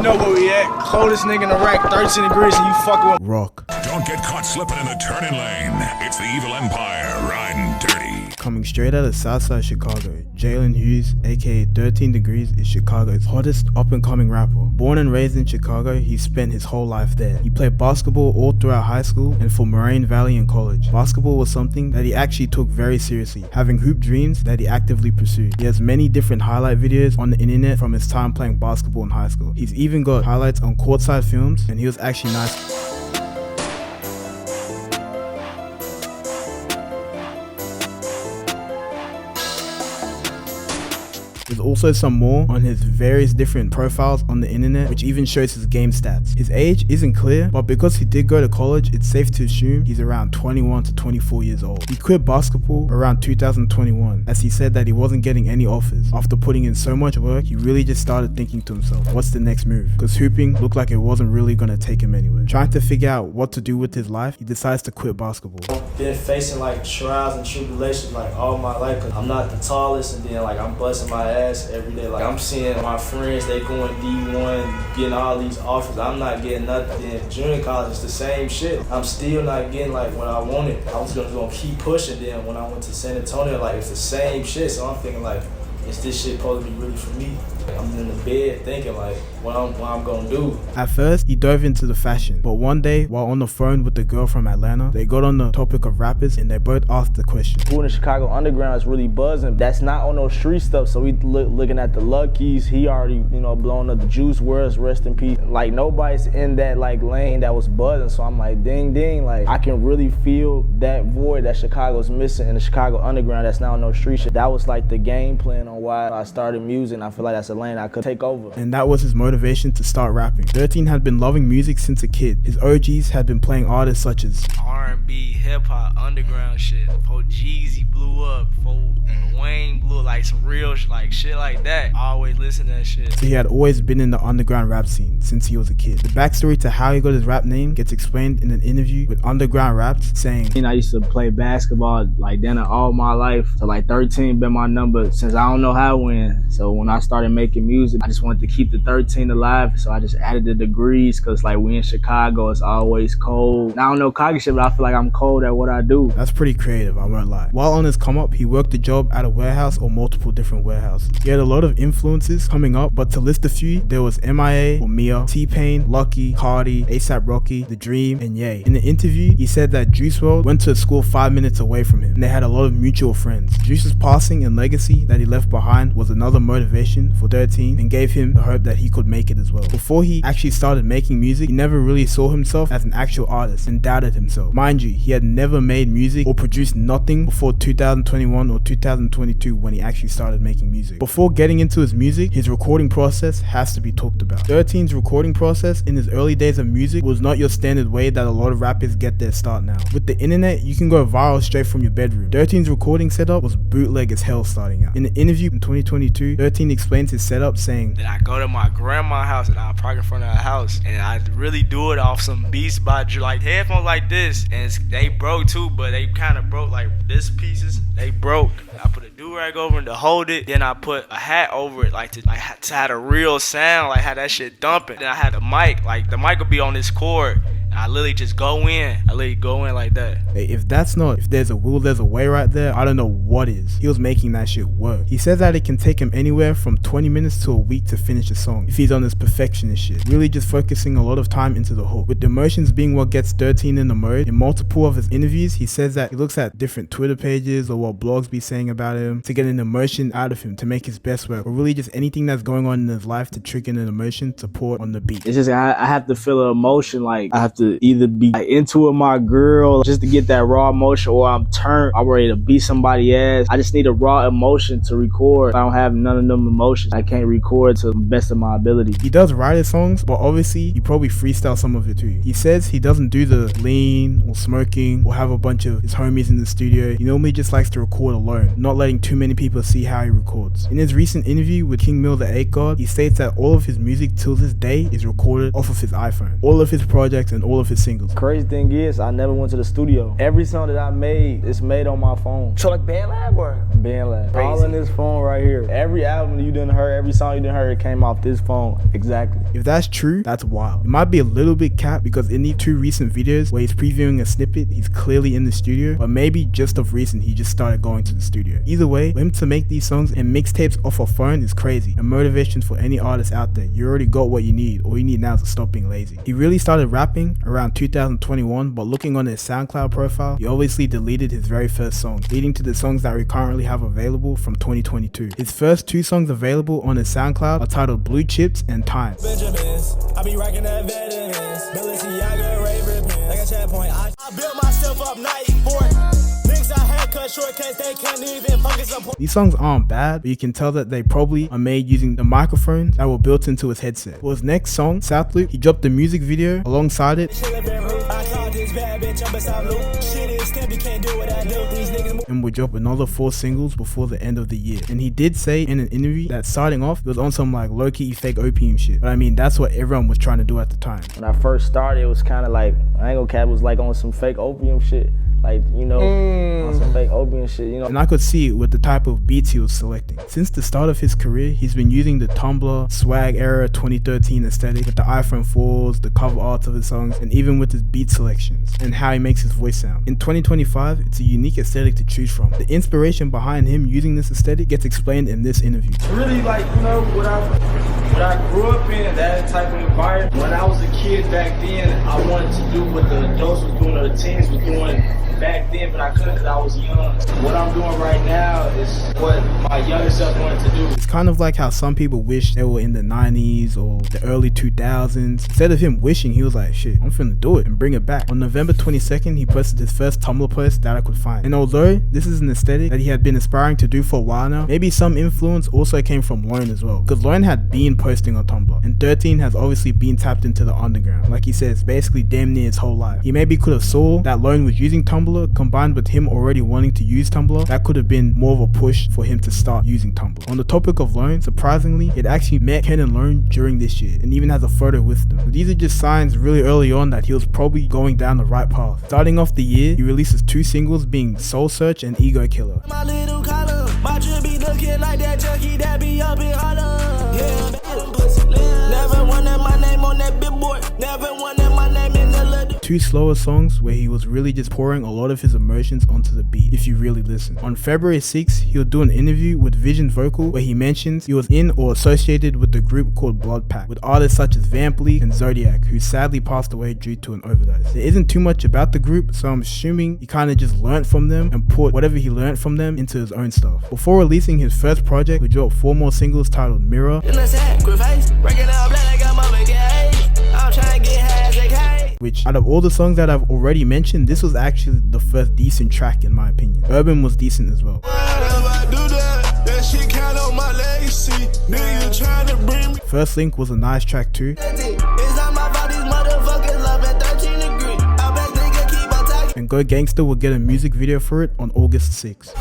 You know where we at? Coldest nigga in the rack, 13 degrees, and you fucking with Rock. Don't get caught slipping in the turning lane. It's the evil empire riding dirty. Coming straight out of Southside Chicago, Jalen Hughes, aka 13 Degrees, is Chicago's hottest up-and-coming rapper. Born and raised in Chicago, he spent his whole life there. He played basketball all throughout high school and for Moraine Valley in college. Basketball was something that he actually took very seriously, having hoop dreams that he actively pursued. He has many different highlight videos on the internet from his time playing basketball in high school. He's even got highlights on courtside films, and he was actually nice. There's also some more on his various different profiles on the internet, which even shows his game stats. His age isn't clear, but because he did go to college, it's safe to assume he's around 21 to 24 years old. He quit basketball around 2021, as he said that he wasn't getting any offers. After putting in so much work, he really just started thinking to himself, what's the next move? Because hooping looked like it wasn't really gonna take him anywhere. Trying to figure out what to do with his life, he decides to quit basketball. I've been facing like trials and tribulations like all my life, cause I'm not the tallest, and then like I'm busting my ass every day. Like I'm seeing my friends, they going D1, getting all these offers. I'm not getting nothing. Then junior college, it's the same shit. I'm still not getting like what I wanted. I was gonna keep pushing. Then when I went to San Antonio, like it's the same shit. So I'm thinking like, is this shit supposed to be really for me? I'm in the bed thinking like, what I'm gonna do. At first, he dove into the fashion, but one day, while on the phone with the girl from Atlanta, they got on the topic of rappers and they both asked the question. Who in the Chicago underground is really buzzing? That's not on no street stuff. So we looking at the Luckies. He already, blowing up the Juice WRLD, rest in peace. Like nobody's in that like lane that was buzzing. So I'm like, ding ding, like I can really feel that void that Chicago's missing in the Chicago underground. That's not on no street shit. That was like the game plan on why I started music. I feel like that's a lane I could take over. And that was his motivation to start rapping. 13 had been loving music since a kid. His OGs had been playing artists such as R&B, hip-hop, underground shit. Before Jeezy blew up, before Wayne blew up, like some real like shit like that. I always listen to that shit. So he had always been in the underground rap scene since he was a kid. The backstory to how he got his rap name gets explained in an interview with Underground Raps, saying, I used to play basketball like then all my life. So like 13 been my number since I don't know how to win. So when I started making music, I just wanted to keep the 13 alive. So I just added the degrees because like we in Chicago, it's always cold. And I don't know cocky shit, but I feel like I'm cold at what I do. That's pretty creative, I won't lie. While on his come up, he worked a job at a warehouse or multiple different warehouses. He had a lot of influences coming up, but to list a few, there was MIA or Mia, T-Pain, Lucky, Cardi, ASAP Rocky, The Dream, and Ye. In the interview, he said that Juice WRLD went to a school 5 minutes away from him, and they had a lot of mutual friends. Juice's passing and legacy that he left behind was another motivation for 13 and gave him the hope that he could make it as well. Before he actually started making music, he never really saw himself as an actual artist and doubted himself. Mind you, he had never made music or produced nothing before 2021 or 2022 when he actually started making music. Before getting into his music, his recording process has to be talked about. 13's recording process in his early days of music was not your standard way that a lot of rappers get their start now. With the internet, you can go viral straight from your bedroom. 13's recording setup was bootleg as hell starting out. In an interview in 2022, 13 explains his setup saying, Then I go to my grandma's house and I park in front of her house and I really do it off some Beats by like headphones like this, and they broke too, but they kind of broke like this pieces. They broke. I put a do-rag over it to hold it. Then I put a hat over it like to have a real sound, like have that shit dumping. Then I had the mic, like the mic would be on this cord. And I literally just go in. I literally go in like that. Hey, if there's a will, there's a way right there, I don't know what is. He was making that shit work. He says that it can take him anywhere from 20 minutes to a week to finish a song if he's on his perfectionist shit. Really just focusing a lot of time into the hook. With the emotions being what gets 13 in the mode, in multiple of his interviews, he says that he looks at different Twitter pages or what blogs be saying about him to get an emotion out of him to make his best work, or really just anything that's going on in his life to trigger an emotion to pour on the beat. It's just I have to feel an emotion, like I have to either be like into it my girl just to get that raw emotion, or I'm ready to beat somebody ass. I just need a raw emotion to record. If I don't have none of them emotions, I can't record to the best of my ability. He does write his songs, but obviously he probably freestyle some of it too. He says he doesn't do the lean or smoking or have a bunch of his homies in the studio. He normally just likes to record alone, not letting too many people see how he records. In his recent interview with King Mill the 8 God, he states that all of his music till this day is recorded off of his iPhone. All of his projects and all all of his singles. Crazy thing is, I never went to the studio. Every song that I made, it's made on my phone. So like BandLab or? BandLab. All in this phone right here. Every album you done heard, every song you done heard, it came off this phone. Exactly. If that's true, that's wild. It might be a little bit capped because in these 2 recent videos where he's previewing a snippet, he's clearly in the studio, but maybe just of recent he just started going to the studio. Either way, for him to make these songs and mixtapes off a phone is crazy. A motivation for any artist out there. You already got what you need. All you need now is to stop being lazy. He really started rapping around 2021, but looking on his SoundCloud profile, he obviously deleted his very first songs, leading to the songs that we currently have available from 2022. His first 2 songs available on his SoundCloud are titled Blue Chips and Time. Benjamins, I be rocking that veterans. Balenciaga, Ray Pins. Like a chat point, I built myself up night for it. Niggas I had cut short cause they can't even focus on. These songs aren't bad, but you can tell that they probably are made using the microphones that were built into his headset. For his next song, South Loop, he dropped the music video alongside it and will drop another 4 singles before the end of the year. And he did say in an interview that starting off, it was on some like low-key fake opium shit. But I mean, that's what everyone was trying to do at the time. When I first started, it was kind of like, I ain't gonna cap, it was like on some fake opium shit. Like, you know, on some fake opium shit, you know. And I could see it with the type of beats he was selecting. Since the start of his career, he's been using the Tumblr, swag era 2013 aesthetic with the iPhone 4s, the cover arts of his songs, and even with his beat selections and how he makes his voice sound. In 2025, it's a unique aesthetic to choose from. The inspiration behind him using this aesthetic gets explained in this interview. Really, like, you know, what I grew up in, that type of environment. When I was a kid back then, I wanted to do what the adults was doing or the teens was doing back then, but I couldn't because I was young. What I'm doing right now is what my younger self wanted to do. It's kind of like how some people wish they were in the 90s or the early 2000s. Instead of him wishing, he was like, shit, I'm finna do it and bring it back. On November 22nd, he posted his first Tumblr post that I could find. And although this is an aesthetic that he had been aspiring to do for a while now, maybe some influence also came from Lone as well. Because Lone had been posting on Tumblr, and 13 has obviously been tapped into the underground. Like he says, basically damn near his whole life. He maybe could have saw that Lone was using Tumblr, combined with him already wanting to use Tumblr. That could have been more of a push for him to start using Tumblr. On the topic of Lone, surprisingly, it actually met Ken and Lone during this year, and even has a photo with them. So these are just signs really early on that he was probably going down the right path. Starting off the year, he releases 2 singles being Soul Search and Ego Killer. My little collar, my drip be looking like that junkie that be up in Harlem. Yeah, never wanted my name on that big board. Never wanted my name in the little. 2 slower songs where he was really just pouring a lot of his emotions onto the beat, if you really listen. On February 6th, he'll do an interview with Vision Vocal where he mentions he was in or associated with the group called Blood Pack, with artists such as Vamp League and Zodiac, who sadly passed away due to an overdose. There isn't too much about the group, so I'm assuming he kind of just learned from them and put whatever he learned from them into his own stuff. Before releasing his first project, he dropped 4 more singles titled Mirror, which out of all the songs that I've already mentioned, this was actually the first decent track in my opinion. Urban was decent as well. First Link was a nice track too. And Go Gangster will get a music video for it on August 6th.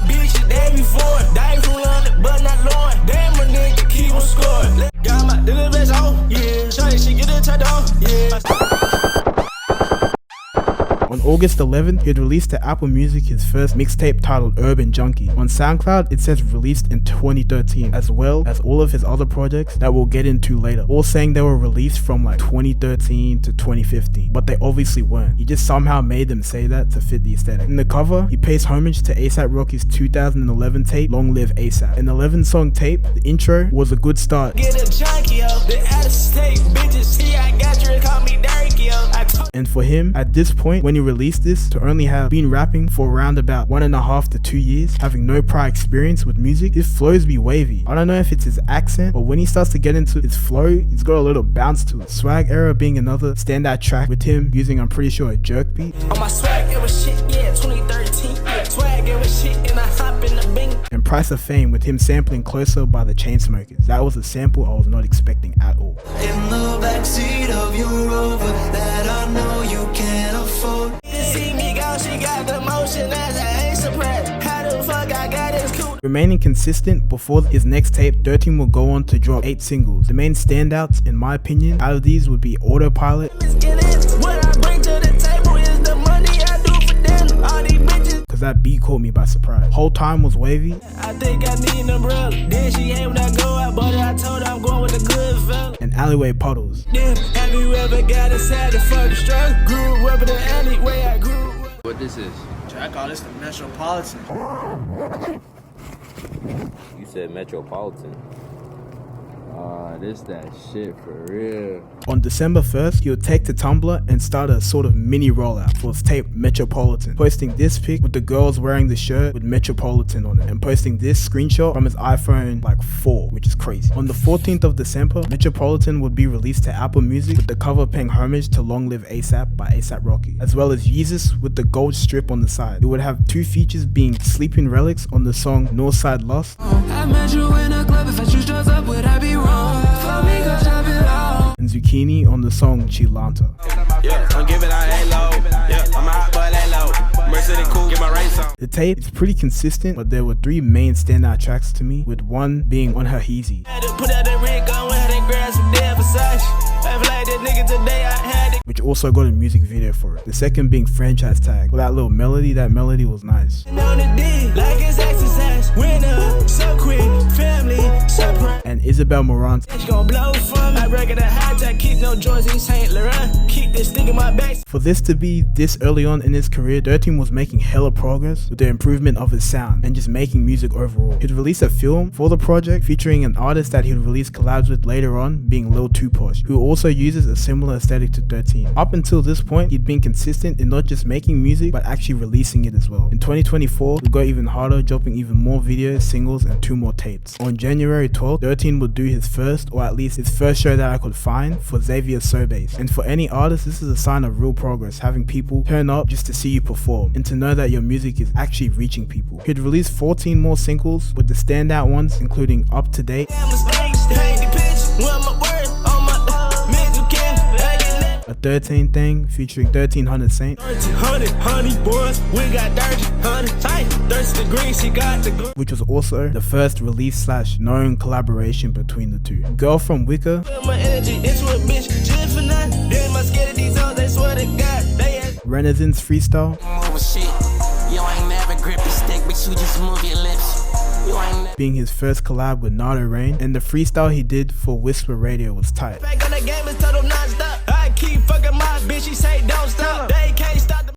On August 11th, he had released to Apple Music his first mixtape titled Urban Junkie. On SoundCloud, it says released in 2013, as well as all of his other projects that we'll get into later, all saying they were released from like 2013 to 2015, but they obviously weren't. He just somehow made them say that to fit the aesthetic. In the cover, he pays homage to A$AP Rocky's 2011 tape, Long Live A$AP. An 11-song tape, the intro was a good start. Get a junkie, the out-of-state bitches, see I got you, call me Derek, And for him, at this point, when he released this, to only have been rapping for around about 1.5 to 2 years, having no prior experience with music, his flows be wavy. I don't know if it's his accent, but when he starts to get into his flow, it's got a little bounce to it. Swag Era being another standout track with him using, I'm pretty sure, a jerk beat. On my swag, it was shit, yeah, 2013, yeah, swag, it was shit, and I hop in the bing. And Price of Fame with him sampling Closer by the Chainsmokers. That was a sample I was not expecting at all. In the backseat of your Rover that I know you can't afford. See me go, she got the motion as I ain't surprised. How the fuck I got this cool? Remaining consistent, before his next tape, 13 will go on to drop 8 singles. The main standouts, in my opinion, out of these would be Autopilot, What I bring to cause that beat caught me by surprise. Whole time was wavy. I think I need an umbrella. Then she hate when I go out, but I told her I'm going with the good fella. And alleyway puddles. Damn, have you ever got inside the fucking struggle? Grew up in the alleyway, I grew up. What this is? I call this the Metropolitan. You said Metropolitan. This that shit for real. On December 1st, he would take to Tumblr and start a sort of mini rollout for his tape Metropolitan, posting this pic with the girls wearing the shirt with Metropolitan on it, and posting this screenshot from his iPhone like 4, which is crazy. On the 14th of December, Metropolitan would be released to Apple Music with the cover paying homage to Long Live ASAP by A$AP Rocky, as well as Yeezus with the gold strip on the side. It would have 2 features being Sleeping Relics on the song Northside Lost. I met you in a club, if I choose drugs up, would I be wrong? For me, cause I belong. And Zucchini on the song Chilanta. Yeah, I'm giving I ain't low. Yeah, I'm hot, but ain't low. Mercedes cool, get my race on. The tape is pretty consistent, but there were 3 main standout tracks to me, with one being on her Heezy. Put out the ring on when they grab some damn Versace. I feel like this nigga today, I had it. Which also got a music video for it. The second being Franchise Tag. For that little melody, that melody was nice. On the D, like it's exercise. Winner, so quick, family, so proud. And Isabel Marant's It's gonna blow from I break it a high tech, keep no joints in St. Laurent. Keep this thing in my back. For this to be this early on in his career, Thirteen was making hella progress with the improvement of his sound and just making music overall. He'd release a film for the project featuring an artist that he'd release collabs with later on, being Lil Tuposh, who also uses a similar aesthetic to 13. Up until this point, he'd been consistent in not just making music, but actually releasing it as well. In 2024, he'd go even harder, dropping even more videos, singles, and 2 more tapes. On January 12th, 13 would do his first, or at least his first show that I could find, for Xavier Sobase. And for any artist, this is a sign of real progress, having people turn up just to see you perform, and to know that your music is actually reaching people. He'd release 14 more singles, with the standout ones including Up to Date, A 13 Thing featuring 1300 Saint, which was also the first release / known collaboration between the two. Girl from Wicker, Renaissance Freestyle, being his first collab with Nardo Rain, and the freestyle he did for Whisper Radio was tight.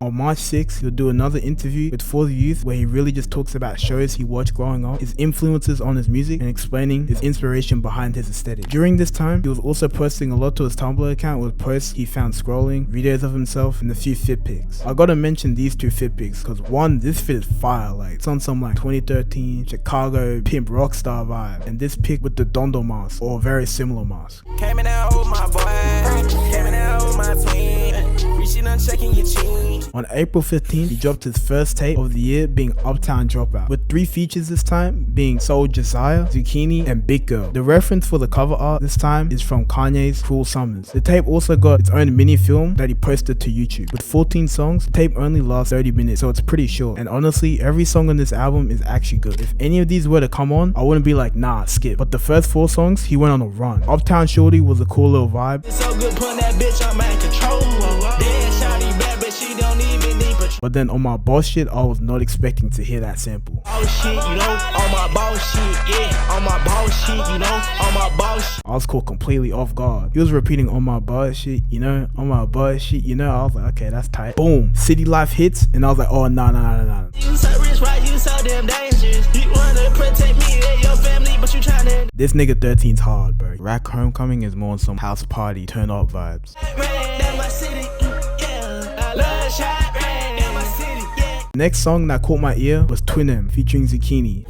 On March 6th, he'll do another interview with For The Youth where he really just talks about shows he watched growing up, his influences on his music, and explaining his inspiration behind his aesthetic. During this time, he was also posting a lot to his Tumblr account with posts he found scrolling, videos of himself, and a few fit pics. I gotta mention these 2 fit pics because one, this fit is fire, like it's on some like 2013 Chicago pimp rockstar vibe, and this pic with the Dondo mask or a very similar mask. Came in out with my boy, came in out with my twin, reaching and checking your chin. On April 15th, he dropped his first tape of the year, being Uptown Dropout, with 3 features this time, being Soul Josiah, Zucchini, and Big Girl. The reference for the cover art this time is from Kanye's Cruel Summers. The tape also got its own mini film that he posted to YouTube. With 14 songs, the tape only lasts 30 minutes, so it's pretty short. And honestly, every song on this album is actually good. If any of these were to come on, I wouldn't be like, nah, skip. But the first 4 songs, he went on a run. Uptown Shorty was a cool little vibe. It's so good putting that bitch on my control. Damn, shawty bad, but she don't even need patrol. But then on my boss shit, I was not expecting to hear that sample. Oh shit, you know, on my boss shit, yeah, on my boss shit, you know, on my boss shit. I was caught completely off guard. He was repeating on my boss shit, you know, on my boss shit, you know. I was like, okay, that's tight. Boom, City Life hits, and I was like, oh, nah. You so rich, right? You so damn dangerous. You wanna protect me and your family, but you tryna. This nigga 13's hard, bro. Rack Homecoming is more on some house party, turn up vibes. Next song that caught my ear was Twin M featuring Zucchini.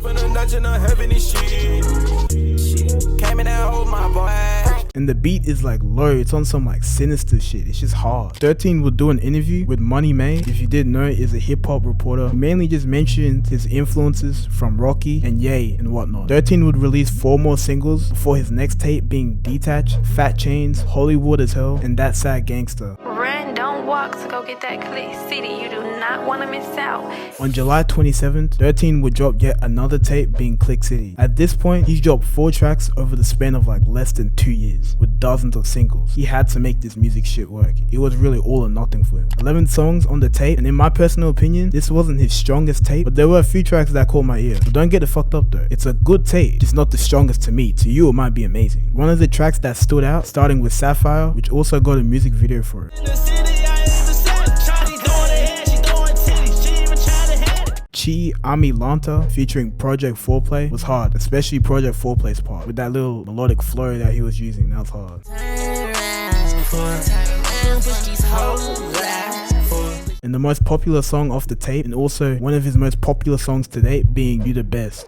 And the beat is like low, it's on some like sinister shit, it's just hard. 13 would do an interview with Money May, if you didn't know, is a hip hop reporter who mainly just mentioned his influences from Rocky and Ye and whatnot. 13 would release 4 more singles before his next tape being Detached, Fat Chains, Hollywood as Hell, and That Sad Gangster. Rent don't long walk to go get that clique city. You do not want to miss out. On July 27th, 13 would drop yet another tape being Clique City. At this point, he's dropped 4 tracks over the span of like less than 2 years, with dozens of singles. He had to make this music shit work. It was really all or nothing for him. 11 songs on the tape, and in my personal opinion, this wasn't his strongest tape, but there were a few tracks that caught my ear. But don't get it fucked up though. It's a good tape, just not the strongest to me. To you, it might be amazing. One of the tracks that stood out, starting with Sapphire, which also got a music video for it. Chi Ami Lanta featuring Project 4Play was hard, especially Project 4Play's part, with that little melodic flow that he was using. That was hard. And the most popular song off the tape, and also one of his most popular songs to date, being You The Best,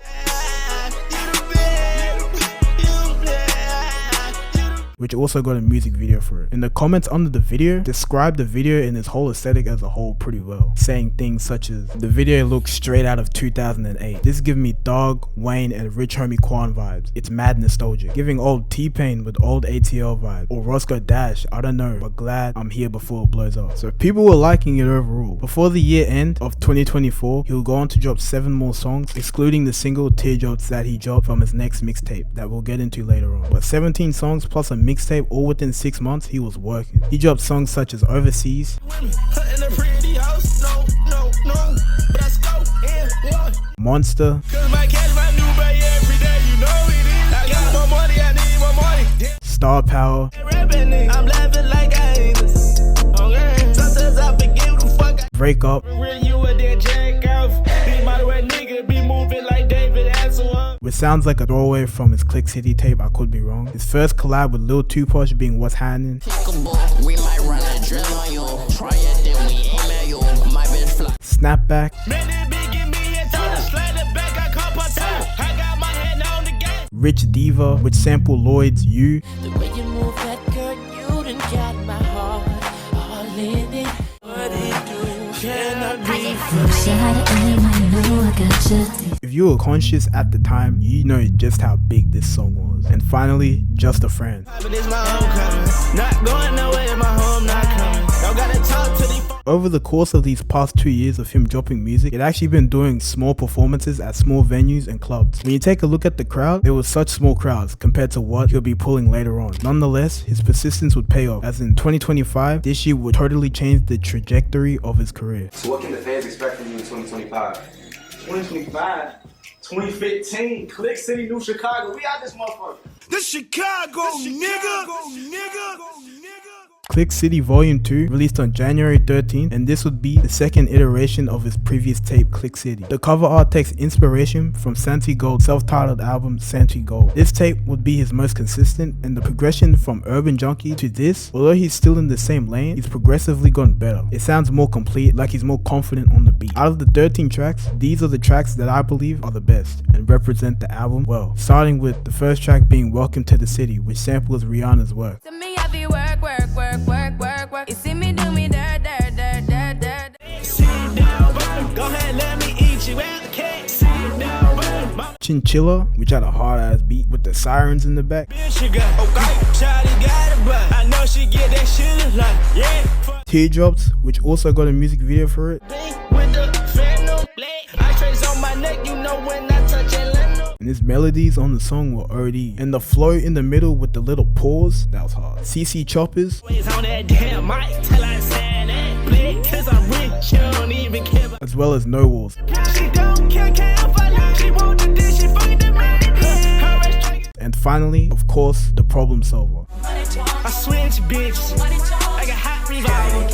which also got a music video for it. And the comments under the video described the video and its whole aesthetic as a whole pretty well, saying things such as, the video looks straight out of 2008. This gives me Dog, Wayne and Rich Homie Quan vibes. It's mad nostalgic, giving old T-Pain with old ATL vibes, or Roscoe Dash, I don't know, but glad I'm here before it blows up. So people were liking it overall. Before the year end of 2024, he'll go on to drop 7 more songs, excluding the single Teardrops that he dropped from his next mixtape that we'll get into later on. But 17 songs plus a mixtape all within 6 months, he was working. He dropped songs such as Overseas, Monster, Star Power, Break Up, which sounds like a throwaway from his Clique City tape, I could be wrong. His first collab with Lil Tupac being What's Happening, Snapback, Rich Diva, which sampled Lloyd's You, If you were conscious at the time, you know just how big this song was. And finally, Just a Friend. Over the course of these past 2 years of him dropping music, he'd actually been doing small performances at small venues and clubs. When you take a look at the crowd, there was such small crowds compared to what he'll be pulling later on. Nonetheless, his persistence would pay off, as in 2025, this year would totally change the trajectory of his career. So what can the fans expect from you in 2025? 2025, 2015, Clique City, New Chicago. We out this motherfucker. The Chicago, nigga. Clique City Volume 2 released on January 13th, and this would be the second iteration of his previous tape, Clique City. The cover art takes inspiration from Santi Gold's self-titled album, Santi Gold. This tape would be his most consistent, and the progression from Urban Junkie to this, although he's still in the same lane, he's progressively gotten better. It sounds more complete, like he's more confident on the beat. Out of the 13 tracks, these are the tracks that I believe are the best and represent the album well, starting with the first track being Welcome to the City, which samples Rihanna's work. Work. You see me do me dirt. Sit down, go ahead, let me eat you out the cake. Sit down, Chinchilla, which had a hard ass beat with the sirens in the back. Teardrops, which also got a music video for it. And his melodies on the song were already, and the flow in the middle with the little pause, that was hard. CC Choppers, as well as No Walls. And finally, of course, The Problem Solver. I switch bitches. I got hot revolver.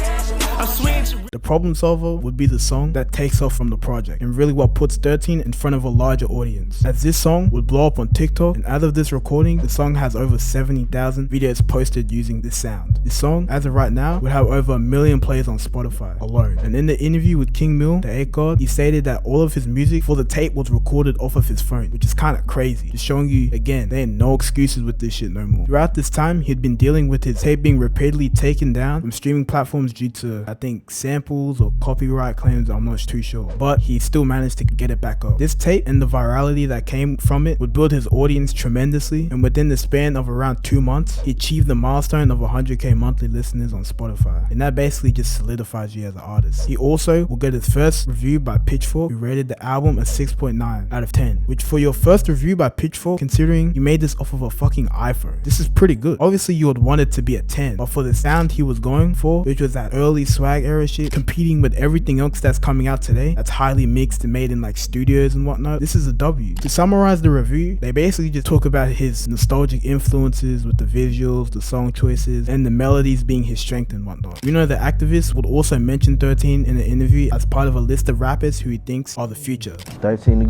I switch. The Problem Solver would be the song that takes off from the project, and really what puts 13 in front of a larger audience, as this song would blow up on TikTok, and as of this recording, the song has over 70,000 videos posted using this sound. This song, as of right now, would have over 1 million plays on Spotify alone. And in the interview with King Mill, the 8 God, he stated that all of his music for the tape was recorded off of his phone, which is kind of crazy, just showing you, again, there ain't no excuses with this shit no more. Throughout this time, he'd been dealing with his tape being repeatedly taken down from streaming streaming platforms due to, I think, samples or copyright claims. I'm not too sure, but he still managed to get it back up. This tape and the virality that came from it would build his audience tremendously, and within the span of around 2 months, he achieved the milestone of 100k monthly listeners on Spotify, and that basically just solidifies you as an artist. He also will get his first review by Pitchfork, who rated the album a 6.9 out of 10, which for your first review by Pitchfork, considering you made this off of a fucking iPhone, this is pretty good. Obviously you would want it to be a 10, but for the sound he was going for, which was that early swag era shit, competing with everything else that's coming out today, that's highly mixed and made in like studios and whatnot, this is a W. To summarize the review, they basically just talk about his nostalgic influences with the visuals, the song choices, and the melodies being his strength and whatnot. You know, the activist would also mention 13 in an interview as part of a list of rappers who he thinks are the future. 13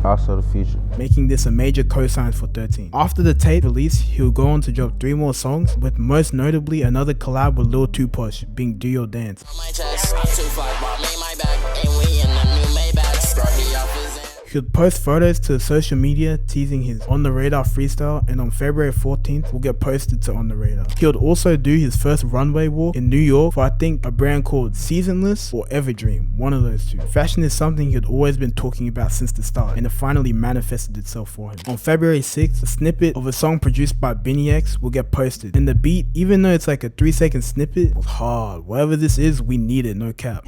also the future, making this a major cosign for 13. After the tape release, he'll go on to drop 3 more songs, with most notably another collab with Lil Too Push, being Do Your Dance. He'll post photos to social media teasing his On The Radar freestyle, and on February 14th will get posted to On The Radar. He'll also do his first runway walk in New York for I think a brand called Seasonless or Everdream, one of those two. Fashion is something he'd always been talking about since the start, and it finally manifested itself for him. On February 6th, a snippet of a song produced by Benny X will get posted, and the beat, even though it's like a 3-second snippet, was hard. Whatever this is, we need it, no cap.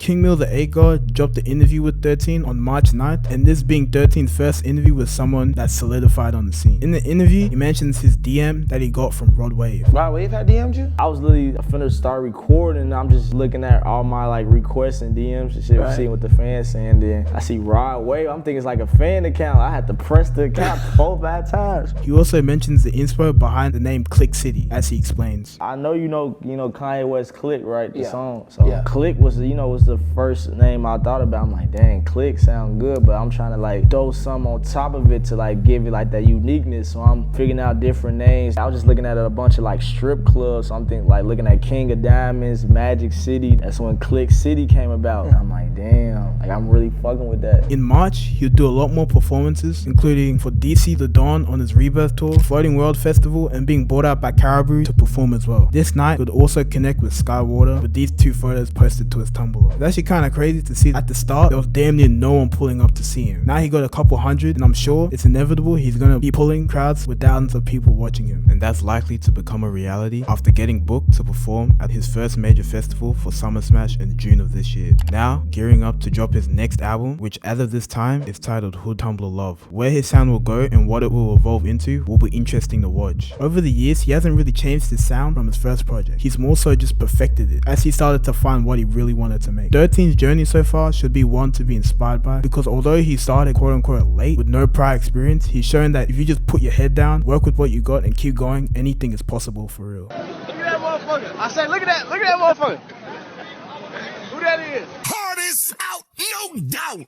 King Mill the 8 God dropped the interview with 13 on March 9th, and this being 13's first interview with someone that's solidified on the scene. In the interview, he mentions his DM that he got from Rod Wave. Rod Wave had DM'd you? I was literally finna start recording, and I'm just looking at all my like requests and DMs and shit, seeing what the fans saying. Then I see Rod Wave. I'm thinking it's like a fan account. I had to press the account 4-5 times. He also mentions the inspo behind the name Clique City, as he explains. I know you know Kanye West Clique, right? The song. So Clique was was the first name I thought about. I'm like, dang, Clique sound good, but I'm trying to like throw some on top of it to like give it like that uniqueness. So I'm figuring out different names. I was just looking at a bunch of like strip clubs. So I'm thinking like looking at King of Diamonds, Magic City. That's when Clique City came about. And I'm like, damn, like I'm really fucking with that. In March, he'll do a lot more performances, including for DC The Dawn on his Rebirth tour, Floating World Festival, and being brought out by Caribou to perform as well. This night would also connect with Skywater, with these 2 photos posted to his Tumblr. It's actually kind of crazy to see at the start there was damn near no one pulling up to see him. Now he got a couple hundred, and I'm sure it's inevitable he's gonna be pulling crowds with thousands of people watching him, and that's likely to become a reality after getting booked to perform at his first major festival for Summer Smash in June of this year. Now gearing up to drop his next album, which as of this time is titled Hood Tumblr Love. Where his sound will go and what it will evolve into will be interesting to watch. Over the years, he hasn't really changed his sound from his first project. He's more so just perfected it as he started to find what he really wanted to make. 13's journey so far should be one to be inspired by, because although he started quote unquote late with no prior experience, he's shown that if you just put your head down, work with what you got, and keep going, anything is possible for real. Look at that motherfucker. I said, look at that motherfucker. Who that is? Party's out, no doubt.